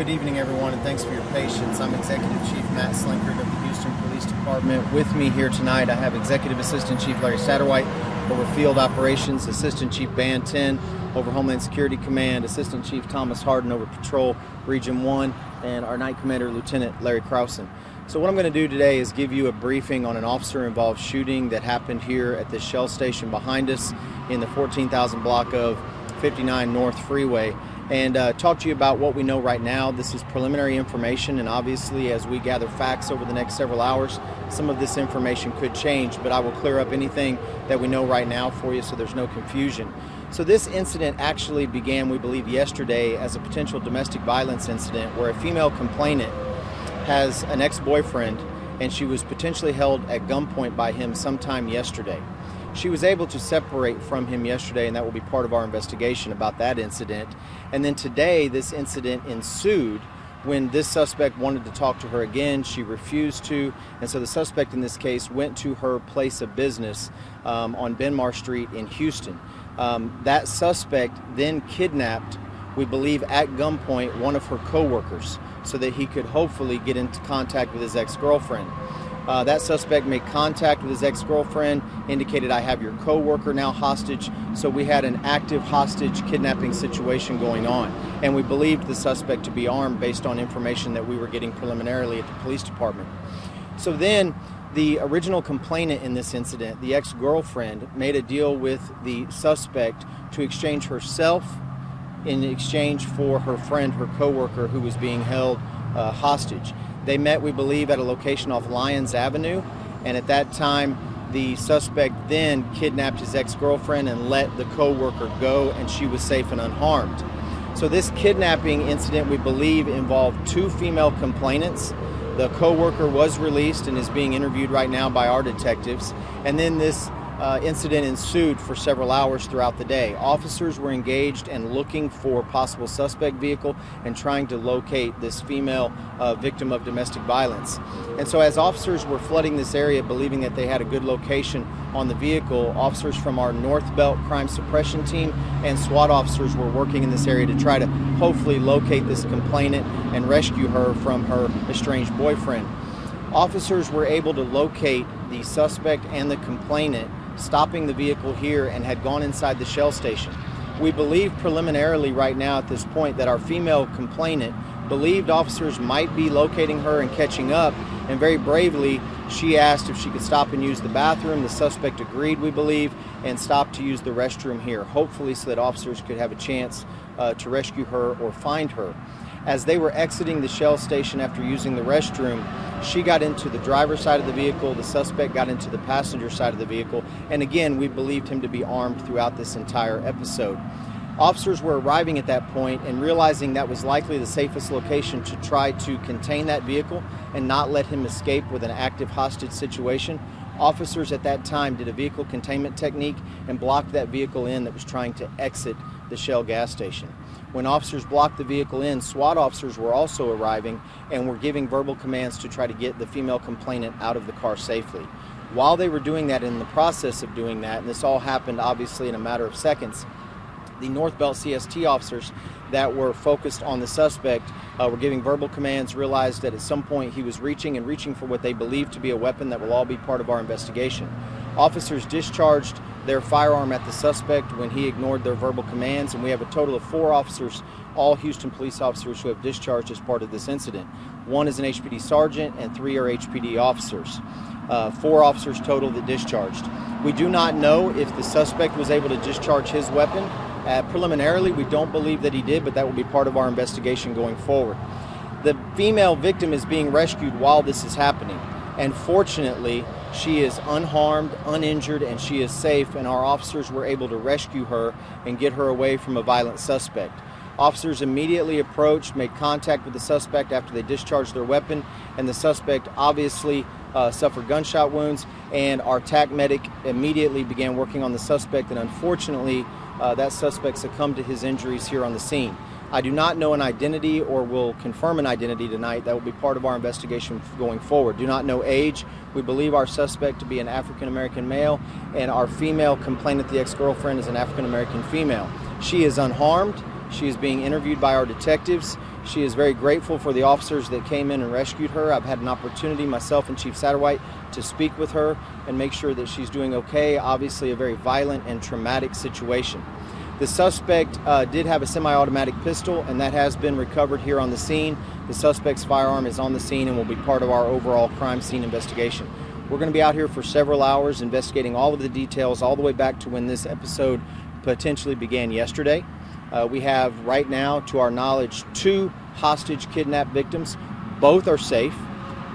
Good evening, everyone, and thanks for your patience. I'm Executive Chief Matt Slinkard of the Houston Police Department. With me here tonight, I have Executive Assistant Chief Larry Satterwhite over Field Operations, Assistant Chief Band 10 over Homeland Security Command, Assistant Chief Thomas Harden over Patrol Region 1, and our Night Commander, Lieutenant Larry Krausen. So what I'm going to do today is give you a briefing on an officer-involved shooting that happened here at this Shell station behind us in the 14,000 block of 59 North Freeway, and talk to you about what we know right now. This is preliminary information, and obviously as we gather facts over the next several hours, some of this information could change, but I will clear up anything that we know right now for you so there's no confusion. So this incident actually began, we believe, yesterday as a potential domestic violence incident where a female complainant has an ex-boyfriend and she was potentially held at gunpoint by him sometime yesterday. She was able to separate from him yesterday, and that will be part of our investigation about that incident. And then today, this incident ensued when this suspect wanted to talk to her again. She refused to, and so the suspect in this case went to her place of business on Benmar Street in Houston. That suspect then kidnapped, we believe at gunpoint, one of her co-workers so that he could hopefully get into contact with his ex-girlfriend. That suspect made contact with his ex-girlfriend, indicated, "I have your co-worker now hostage." So we had an active hostage kidnapping situation going on, and we believed the suspect to be armed based on information that we were getting preliminarily at the police department. So then the original complainant in this incident, the ex-girlfriend, made a deal with the suspect to exchange herself in exchange for her friend, her co-worker, who was being held hostage. They met, we believe, at a location off Lyons Avenue, and at that time, the suspect then kidnapped his ex-girlfriend and let the co-worker go, and she was safe and unharmed. So this kidnapping incident, we believe, involved two female complainants. The co-worker was released and is being interviewed right now by our detectives, and then this incident ensued for several hours throughout the day. Officers were engaged and looking for possible suspect vehicle and trying to locate this female victim of domestic violence. And so as officers were flooding this area, believing that they had a good location on the vehicle, officers from our North Belt Crime Suppression Team and SWAT officers were working in this area to try to hopefully locate this complainant and rescue her from her estranged boyfriend. Officers were able to locate the suspect and the complainant, stopping the vehicle here, and had gone inside the Shell station. We believe preliminarily right now at this point that our female complainant believed officers might be locating her and catching up, and very bravely she asked if she could stop and use the bathroom. The suspect agreed, we believe, and stopped to use the restroom here, hopefully so that officers could have a chance to rescue her or find her. As they were exiting the Shell station after using the restroom, she got into the driver's side of the vehicle, the suspect got into the passenger side of the vehicle, and again, we believed him to be armed throughout this entire episode. Officers were arriving at that point and realizing that was likely the safest location to try to contain that vehicle and not let him escape with an active hostage situation. Officers at that time did a vehicle containment technique and blocked that vehicle in that was trying to exit the Shell gas station. When officers blocked the vehicle in, SWAT officers were also arriving and were giving verbal commands to try to get the female complainant out of the car safely. While they were doing that, in the process of doing that, and this all happened obviously in a matter of seconds, the North Belt CST officers that were focused on the suspect were giving verbal commands, realized that at some point he was reaching for what they believed to be a weapon that will all be part of our investigation. Officers discharged their firearm at the suspect when he ignored their verbal commands, and we have a total of 4 officers, all Houston police officers, who have discharged as part of this incident. 1 is an HPD sergeant and 3 are HPD officers. 4 officers total that discharged. We do not know if the suspect was able to discharge his weapon. Preliminarily, we don't believe that he did, but that will be part of our investigation going forward. The female victim is being rescued while this is happening, and fortunately, she is unharmed, uninjured, and she is safe, and our officers were able to rescue her and get her away from a violent suspect. Officers immediately approached, made contact with the suspect after they discharged their weapon, and the suspect obviously suffered gunshot wounds, and our TAC medic immediately began working on the suspect, and unfortunately, that suspect succumbed to his injuries here on the scene. I do not know an identity or will confirm an identity tonight. That will be part of our investigation going forward. Do not know age. We believe our suspect to be an African-American male, and our female complainant, the ex-girlfriend, is an African-American female. She is unharmed. She is being interviewed by our detectives. She is very grateful for the officers that came in and rescued her. I've had an opportunity, myself and Chief Satterwhite, to speak with her and make sure that she's doing okay. Obviously a very violent and traumatic situation. The suspect did have a semi-automatic pistol, and that has been recovered here on the scene. The suspect's firearm is on the scene and will be part of our overall crime scene investigation. We're going to be out here for several hours investigating all of the details all the way back to when this episode potentially began yesterday. We have right now, to our knowledge, 2 hostage kidnap victims. Both are safe,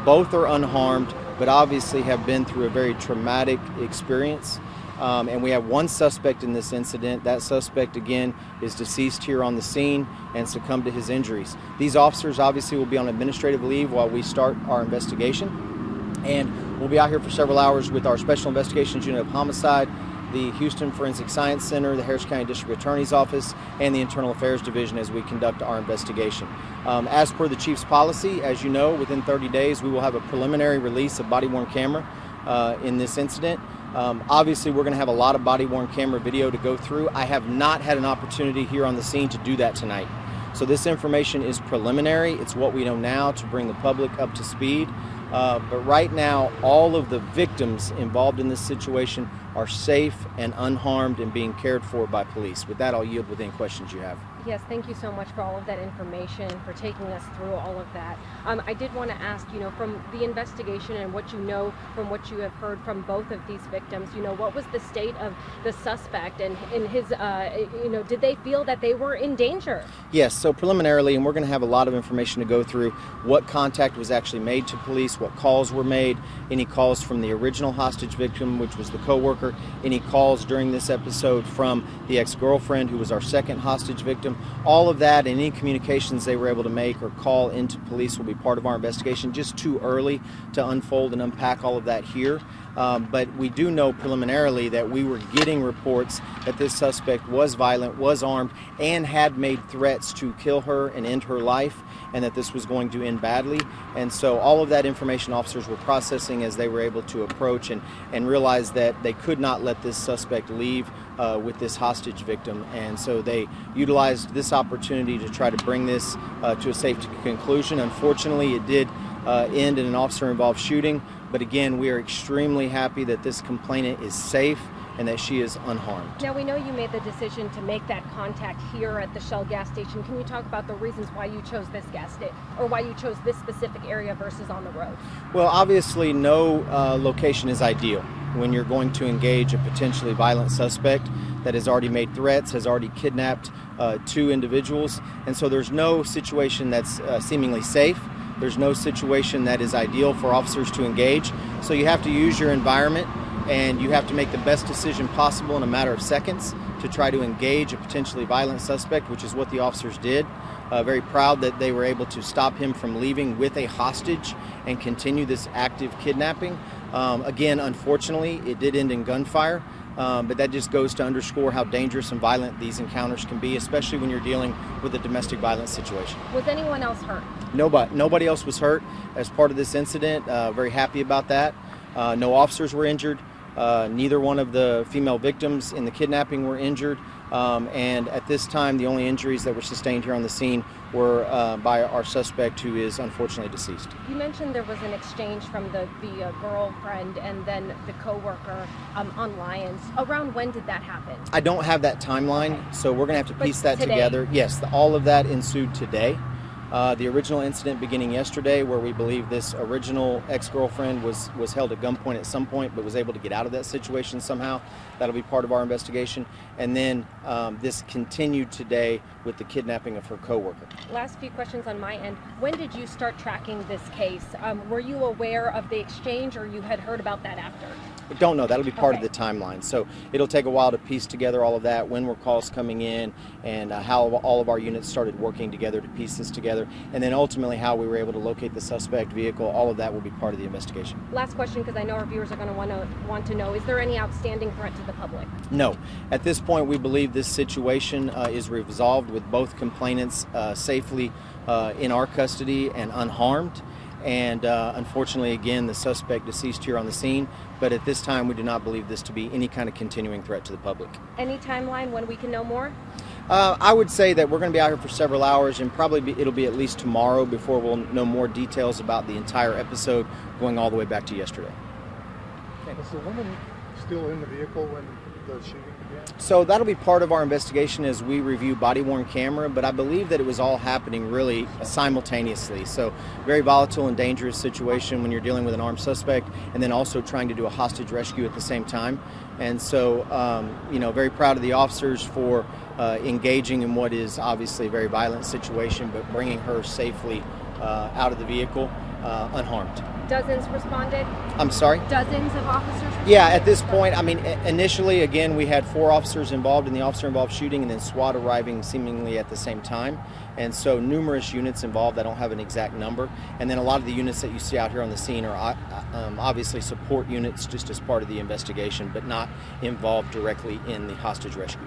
both are unharmed, but obviously have been through a very traumatic experience. And we have 1 suspect in this incident. That suspect, again, is deceased here on the scene and succumbed to his injuries. These officers obviously will be on administrative leave while we start our investigation. And we'll be out here for several hours with our Special Investigations Unit of Homicide, the Houston Forensic Science Center, the Harris County District Attorney's Office, and the Internal Affairs Division as we conduct our investigation. As per the Chief's policy, as you know, within 30 days we will have a preliminary release of body-worn camera in this incident. Obviously, we're going to have a lot of body-worn camera video to go through. I have not had an opportunity here on the scene to do that tonight. So this information is preliminary. It's what we know now to bring the public up to speed. But right now, all of the victims involved in this situation are safe and unharmed and being cared for by police. With that, I'll yield with any questions you have. Yes, thank you so much for all of that information, for taking us through all of that. I did want to ask, from the investigation and what you know from what you have heard from both of these victims, what was the state of the suspect and his, did they feel that they were in danger? Yes, so preliminarily, and we're going to have a lot of information to go through, what contact was actually made to police, what calls were made, any calls from the original hostage victim, which was the co-worker, any calls during this episode from the ex-girlfriend, who was our second hostage victim. All of that and any communications they were able to make or call into police will be part of our investigation. Just too early to unfold and unpack all of that here. But we do know preliminarily that we were getting reports that this suspect was violent, was armed, and had made threats to kill her and end her life, and that this was going to end badly. And so all of that information officers were processing as they were able to approach and realize that they could not let this suspect leave with this hostage victim. And so they utilized this opportunity to try to bring this to a safe conclusion. Unfortunately, it did end in an officer-involved shooting. But again, we are extremely happy that this complainant is safe and that she is unharmed. Now, we know you made the decision to make that contact here at the Shell gas station. Can you talk about the reasons why you chose this gas station, or why you chose this specific area versus on the road? Well, obviously, no location is ideal when you're going to engage a potentially violent suspect that has already made threats, has already kidnapped 2 individuals. And so there's no situation that's seemingly safe. There's no situation that is ideal for officers to engage. So you have to use your environment, and you have to make the best decision possible in a matter of seconds to try to engage a potentially violent suspect, which is what the officers did. Very proud that they were able to stop him from leaving with a hostage and continue this active kidnapping. Again, unfortunately, it did end in gunfire. But that just goes to underscore how dangerous and violent these encounters can be, especially when you're dealing with a domestic violence situation. Was anyone else hurt? Nobody else was hurt as part of this incident. Very happy about that. No officers were injured. Neither one of the female victims in the kidnapping were injured. And at this time, the only injuries that were sustained here on the scene were by our suspect, who is unfortunately deceased. You mentioned there was an exchange from the girlfriend and then the co-worker on Lyons. Around when did that happen? I don't have that timeline, okay. So we're going to have to piece that today? Together. Yes, all of that ensued today. The original incident beginning yesterday, where we believe this original ex-girlfriend was held at gunpoint at some point, but was able to get out of that situation somehow. That'll be part of our investigation. And then this continued today with the kidnapping of her co-worker. Last few questions on my end. When did you start tracking this case? Were you aware of the exchange, or you had heard about that after? I don't know. That'll be part of the timeline. So it'll take a while to piece together all of that, when were calls coming in, and how all of our units started working together to piece this together, and then ultimately how we were able to locate the suspect vehicle. All of that will be part of the investigation. Last question, because I know our viewers are going to want to know, is there any outstanding threat to the public? No. At this point, we believe this situation is resolved with both complainants safely in our custody and unharmed. And unfortunately, again, the suspect deceased here on the scene. But at this time, we do not believe this to be any kind of continuing threat to the public. Any timeline when we can know more? I would say that we're going to be out here for several hours, and it'll be at least tomorrow before we'll know more details about the entire episode, going all the way back to yesterday. Was the woman still in the vehicle when the shooting began? So that'll be part of our investigation as we review body-worn camera, but I believe that it was all happening really simultaneously. So very volatile and dangerous situation when you're dealing with an armed suspect, and then also trying to do a hostage rescue at the same time. And so, very proud of the officers for engaging in what is obviously a very violent situation, but bringing her safely out of the vehicle unharmed. Dozens responded? I'm sorry? Dozens of officers responded? Yeah, at this point, initially, again, we had 4 officers involved in the officer-involved shooting, and then SWAT arriving seemingly at the same time. And so numerous units involved. I don't have an exact number. And then a lot of the units that you see out here on the scene are obviously support units just as part of the investigation, but not involved directly in the hostage rescue.